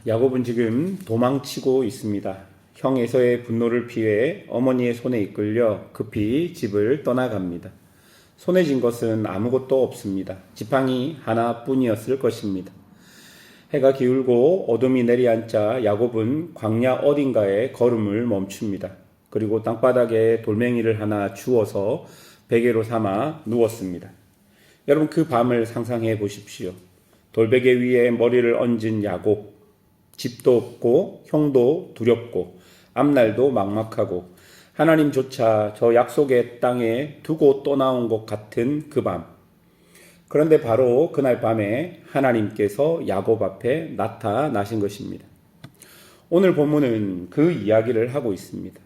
야곱은 지금 도망치고 있습니다. 형 에서의 분노를 피해 어머니의 손에 이끌려 급히 집을 떠나갑니다. 손에 쥔 것은 아무것도 없습니다. 지팡이 하나뿐이었을 것입니다. 해가 기울고 어둠이 내리앉자 야곱은 광야 어딘가에 걸음을 멈춥니다. 그리고 땅바닥에 돌멩이를 하나 주워서 베개로 삼아 누웠습니다. 여러분, 그 밤을 상상해 보십시오. 돌베개 위에 머리를 얹은 야곱, 집도 없고 형도 두렵고 앞날도 막막하고 하나님조차 저 약속의 땅에 두고 떠나온 것 같은 그 밤. 그런데 바로 그날 밤에 하나님께서 야곱 앞에 나타나신 것입니다. 오늘 본문은 그 이야기를 하고 있습니다.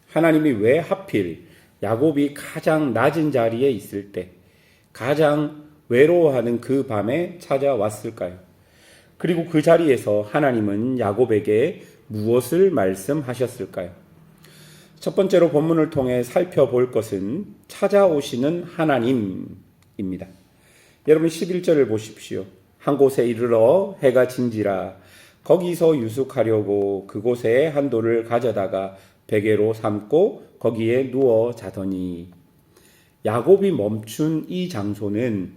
하나님이 왜 하필 야곱이 가장 낮은 자리에 있을 때, 가장 외로워하는 그 밤에 찾아왔을까요? 그리고 그 자리에서 하나님은 야곱에게 무엇을 말씀하셨을까요? 첫 번째로 본문을 통해 살펴볼 것은 찾아오시는 하나님입니다. 여러분, 11절을 보십시오. 한 곳에 이르러 해가 진지라 거기서 유숙하려고 그곳에 한 돌을 가져다가 베개로 삼고 거기에 누워 자더니. 야곱이 멈춘 이 장소는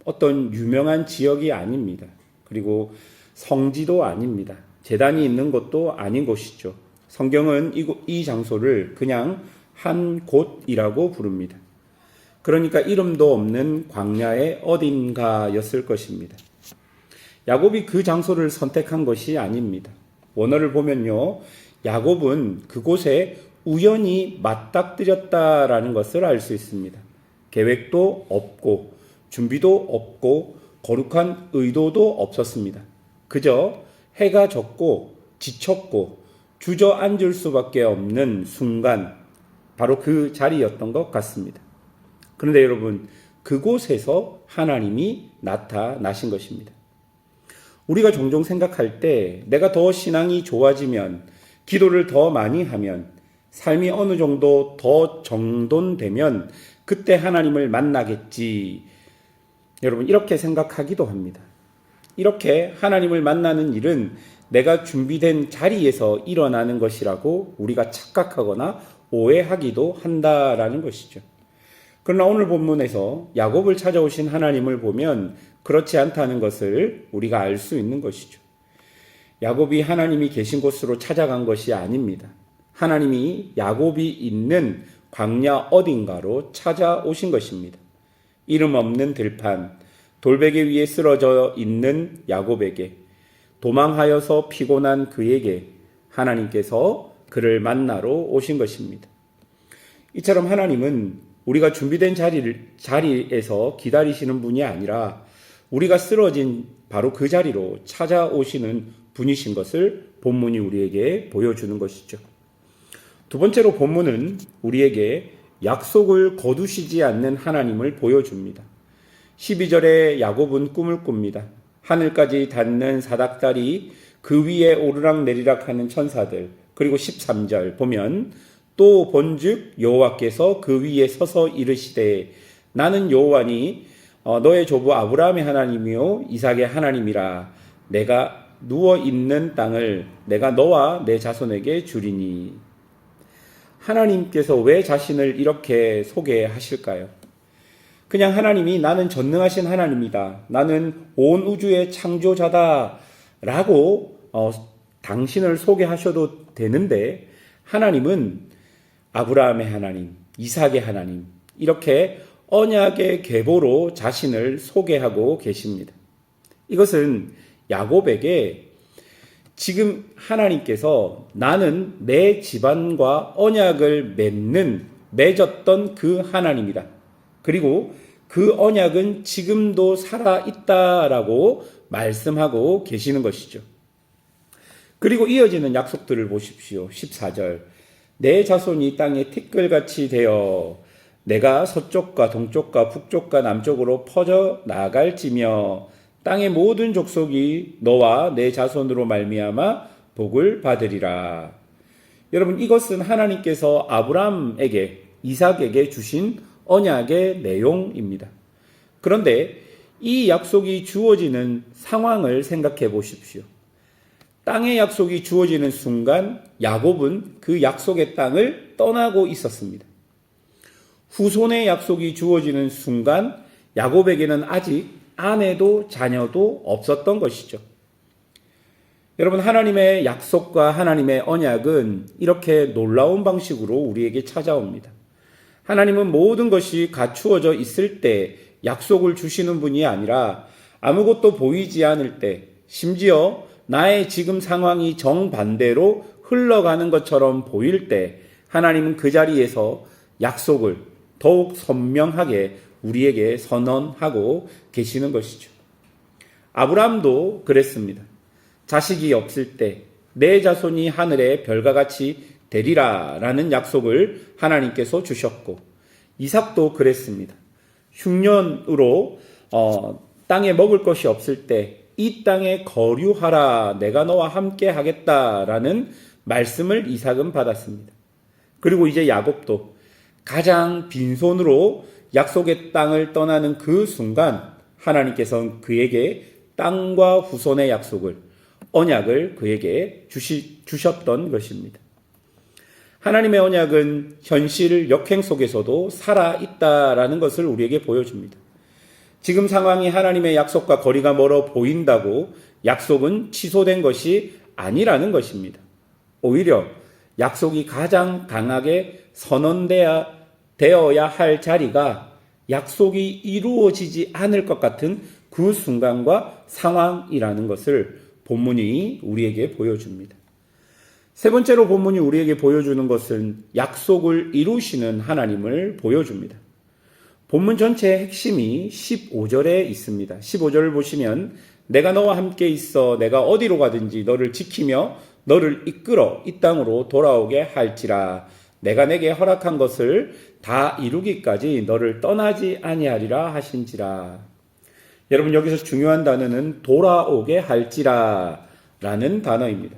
어떤 유명한 지역이 아닙니다. 그리고 성지도 아닙니다. 제단이 있는 곳도 아닌 곳이죠. 성경은 이 장소를 그냥 한 곳이라고 부릅니다. 그러니까 이름도 없는 광야의 어딘가였을 것입니다. 야곱이 그 장소를 선택한 것이 아닙니다. 원어를 보면요, 야곱은 그곳에 우연히 맞닥뜨렸다라는 것을 알 수 있습니다. 계획도 없고 준비도 없고 거룩한 의도도 없었습니다. 그저 해가 졌고 지쳤고 주저앉을 수밖에 없는 순간, 바로 그 자리였던 것 같습니다. 그런데 여러분, 그곳에서 하나님이 나타나신 것입니다. 우리가 종종 생각할 때 내가 더 신앙이 좋아지면, 기도를 더 많이 하면, 삶이 어느 정도 더 정돈되면 그때 하나님을 만나겠지. 여러분, 이렇게 생각하기도 합니다. 이렇게 하나님을 만나는 일은 내가 준비된 자리에서 일어나는 것이라고 우리가 착각하거나 오해하기도 한다라는 것이죠. 그러나 오늘 본문에서 야곱을 찾아오신 하나님을 보면 그렇지 않다는 것을 우리가 알 수 있는 것이죠. 야곱이 하나님이 계신 곳으로 찾아간 것이 아닙니다. 하나님이 야곱이 있는 광야 어딘가로 찾아오신 것입니다. 이름 없는 들판, 돌베개 위에 쓰러져 있는 야곱에게, 도망하여서 피곤한 그에게 하나님께서 그를 만나러 오신 것입니다. 이처럼 하나님은 우리가 준비된 자리에서 기다리시는 분이 아니라 우리가 쓰러진 바로 그 자리로 찾아오시는 분이신 것을 본문이 우리에게 보여주는 것이죠. 두 번째로 본문은 우리에게 약속을 거두시지 않는 하나님을 보여줍니다. 12절에 야곱은 꿈을 꿉니다. 하늘까지 닿는 사닥다리, 그 위에 오르락내리락 하는 천사들. 그리고 13절 보면 또 본즉 여호와께서 그 위에 서서 이르시되 나는 여호와니 너의 조부 아브라함의 하나님이요 이삭의 하나님이라. 내가 누워 있는 땅을 내가 너와 내 자손에게 주리니. 하나님께서 왜 자신을 이렇게 소개하실까요? 그냥 하나님이 나는 전능하신 하나님이다, 나는 온 우주의 창조자다 라고 당신을 소개하셔도 되는데, 하나님은 아브라함의 하나님, 이삭의 하나님, 이렇게 언약의 계보로 자신을 소개하고 계십니다. 이것은 야곱에게 지금 하나님께서 나는 내 집안과 언약을 맺었던 그 하나님이다. 그리고 그 언약은 지금도 살아있다라고 말씀하고 계시는 것이죠. 그리고 이어지는 약속들을 보십시오. 14절. 내 자손이 땅에 티끌같이 되어 내가 서쪽과 동쪽과 북쪽과 남쪽으로 퍼져 나갈지며 땅의 모든 족속이 너와 내 자손으로 말미암아 복을 받으리라. 여러분, 이것은 하나님께서 아브라함에게, 이삭에게 주신 언약의 내용입니다. 그런데 이 약속이 주어지는 상황을 생각해 보십시오. 땅의 약속이 주어지는 순간 야곱은 그 약속의 땅을 떠나고 있었습니다. 후손의 약속이 주어지는 순간 야곱에게는 아직 아내도 자녀도 없었던 것이죠. 여러분, 하나님의 약속과 하나님의 언약은 이렇게 놀라운 방식으로 우리에게 찾아옵니다. 하나님은 모든 것이 갖추어져 있을 때 약속을 주시는 분이 아니라 아무것도 보이지 않을 때, 심지어 나의 지금 상황이 정반대로 흘러가는 것처럼 보일 때 하나님은 그 자리에서 약속을 더욱 선명하게 우리에게 선언하고 계시는 것이죠. 아브라함도 그랬습니다. 자식이 없을 때 내 자손이 하늘의 별과 같이 되리라 라는 약속을 하나님께서 주셨고, 이삭도 그랬습니다. 흉년으로 땅에 먹을 것이 없을 때 이 땅에 거류하라, 내가 너와 함께 하겠다라는 말씀을 이삭은 받았습니다. 그리고 이제 야곱도 가장 빈손으로 약속의 땅을 떠나는 그 순간 하나님께서는 그에게 땅과 후손의 약속을, 언약을 그에게 주셨던 것입니다. 하나님의 언약은 현실 역행 속에서도 살아있다라는 것을 우리에게 보여줍니다. 지금 상황이 하나님의 약속과 거리가 멀어 보인다고 약속은 취소된 것이 아니라는 것입니다. 오히려 약속이 가장 강하게 선언되어야 할 자리가 약속이 이루어지지 않을 것 같은 그 순간과 상황이라는 것을 본문이 우리에게 보여줍니다. 세 번째로 본문이 우리에게 보여주는 것은 약속을 이루시는 하나님을 보여줍니다. 본문 전체의 핵심이 15절에 있습니다. 15절을 보시면 내가 너와 함께 있어 내가 어디로 가든지 너를 지키며 너를 이끌어 이 땅으로 돌아오게 할지라. 내가 내게 허락한 것을 다 이루기까지 너를 떠나지 아니하리라 하신지라. 여러분, 여기서 중요한 단어는 돌아오게 할지라 라는 단어입니다.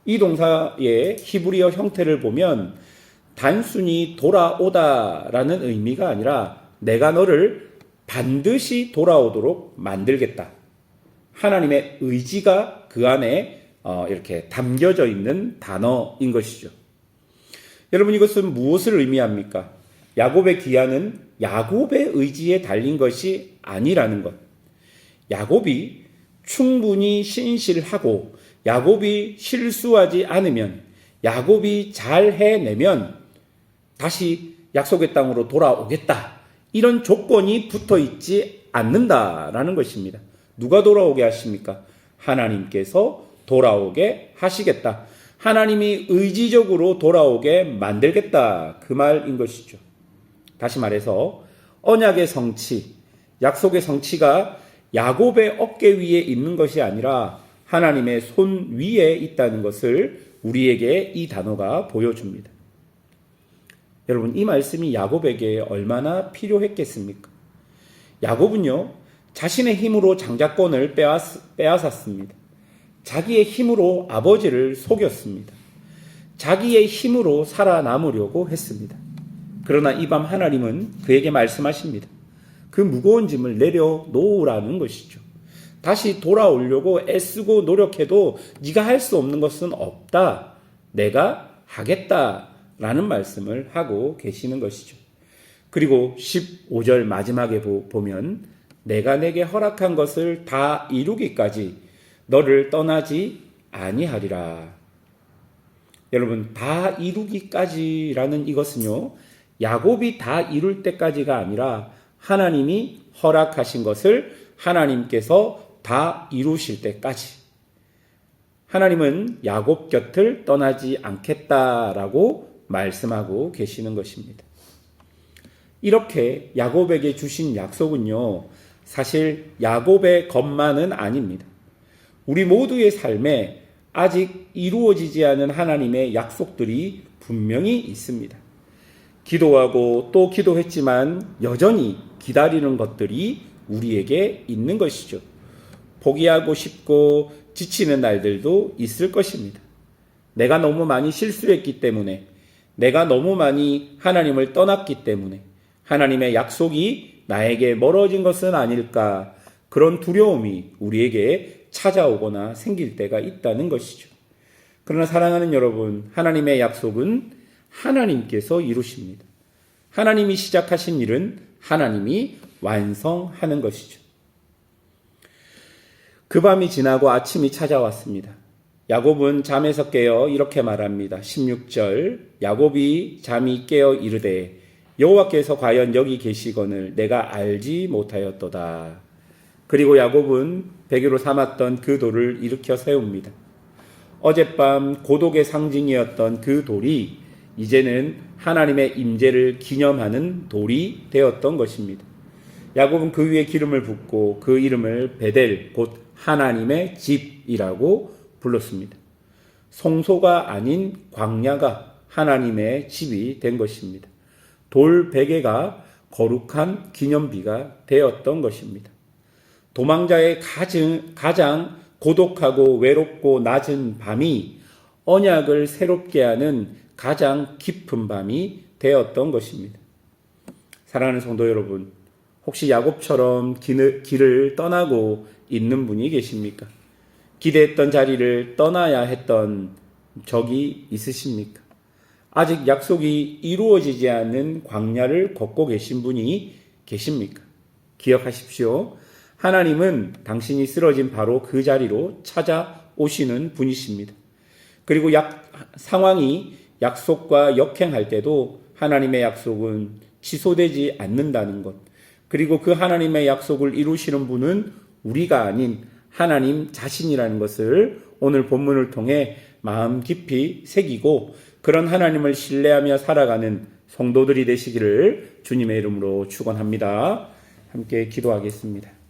이 동사의 히브리어 형태를 보면 단순히 돌아오다 라는 의미가 아니라 내가 너를 반드시 돌아오도록 만들겠다. 하나님의 의지가 그 안에 이렇게 담겨져 있는 단어인 것이죠. 여러분, 이것은 무엇을 의미합니까? 야곱의 기한은 야곱의 의지에 달린 것이 아니라는 것. 야곱이 충분히 신실하고 야곱이 실수하지 않으면, 야곱이 잘 해내면 다시 약속의 땅으로 돌아오겠다. 이런 조건이 붙어 있지 않는다라는 것입니다. 누가 돌아오게 하십니까? 하나님께서 돌아오게 하시겠다. 하나님이 의지적으로 돌아오게 만들겠다. 그 말인 것이죠. 다시 말해서 언약의 성취, 약속의 성취가 야곱의 어깨 위에 있는 것이 아니라 하나님의 손 위에 있다는 것을 우리에게 이 단어가 보여줍니다. 여러분, 이 말씀이 야곱에게 얼마나 필요했겠습니까? 야곱은요, 자신의 힘으로 장자권을 빼앗았습니다. 자기의 힘으로 아버지를 속였습니다. 자기의 힘으로 살아남으려고 했습니다. 그러나 이 밤 하나님은 그에게 말씀하십니다. 그 무거운 짐을 내려놓으라는 것이죠. 다시 돌아오려고 애쓰고 노력해도 네가 할 수 없는 것은 없다. 내가 하겠다. 라는 말씀을 하고 계시는 것이죠. 그리고 15절 마지막에 보면 내가 내게 허락한 것을 다 이루기까지 너를 떠나지 아니하리라. 여러분, 다 이루기까지라는 이것은요, 야곱이 다 이룰 때까지가 아니라 하나님이 허락하신 것을 하나님께서 다 이루실 때까지. 하나님은 야곱 곁을 떠나지 않겠다라고 말씀하고 계시는 것입니다. 이렇게 야곱에게 주신 약속은요, 사실 야곱의 것만은 아닙니다. 우리 모두의 삶에 아직 이루어지지 않은 하나님의 약속들이 분명히 있습니다. 기도하고 또 기도했지만 여전히 기다리는 것들이 우리에게 있는 것이죠. 포기하고 싶고 지치는 날들도 있을 것입니다. 내가 너무 많이 실수했기 때문에, 내가 너무 많이 하나님을 떠났기 때문에 하나님의 약속이 나에게 멀어진 것은 아닐까, 그런 두려움이 우리에게 찾아오거나 생길 때가 있다는 것이죠. 그러나 사랑하는 여러분, 하나님의 약속은 하나님께서 이루십니다. 하나님이 시작하신 일은 하나님이 완성하는 것이죠. 그 밤이 지나고 아침이 찾아왔습니다. 야곱은 잠에서 깨어 이렇게 말합니다. 16절, 야곱이 잠이 깨어 이르되 여호와께서 과연 여기 계시거늘 내가 알지 못하였도다. 그리고 야곱은 베개로 삼았던 그 돌을 일으켜 세웁니다. 어젯밤 고독의 상징이었던 그 돌이 이제는 하나님의 임재를 기념하는 돌이 되었던 것입니다. 야곱은 그 위에 기름을 붓고 그 이름을 베델, 곧 하나님의 집이라고 불렀습니다. 성소가 아닌 광야가 하나님의 집이 된 것입니다. 돌 베개가 거룩한 기념비가 되었던 것입니다. 도망자의 가장 고독하고 외롭고 낮은 밤이 언약을 새롭게 하는 가장 깊은 밤이 되었던 것입니다. 사랑하는 성도 여러분, 혹시 야곱처럼 길을 떠나고 있는 분이 계십니까? 기대했던 자리를 떠나야 했던 적이 있으십니까? 아직 약속이 이루어지지 않는 광야를 걷고 계신 분이 계십니까? 기억하십시오. 하나님은 당신이 쓰러진 바로 그 자리로 찾아오시는 분이십니다. 그리고 상황이 약속과 역행할 때도 하나님의 약속은 취소되지 않는다는 것. 그리고 그 하나님의 약속을 이루시는 분은 우리가 아닌 하나님 자신이라는 것을 오늘 본문을 통해 마음 깊이 새기고 그런 하나님을 신뢰하며 살아가는 성도들이 되시기를 주님의 이름으로 축원합니다. 함께 기도하겠습니다.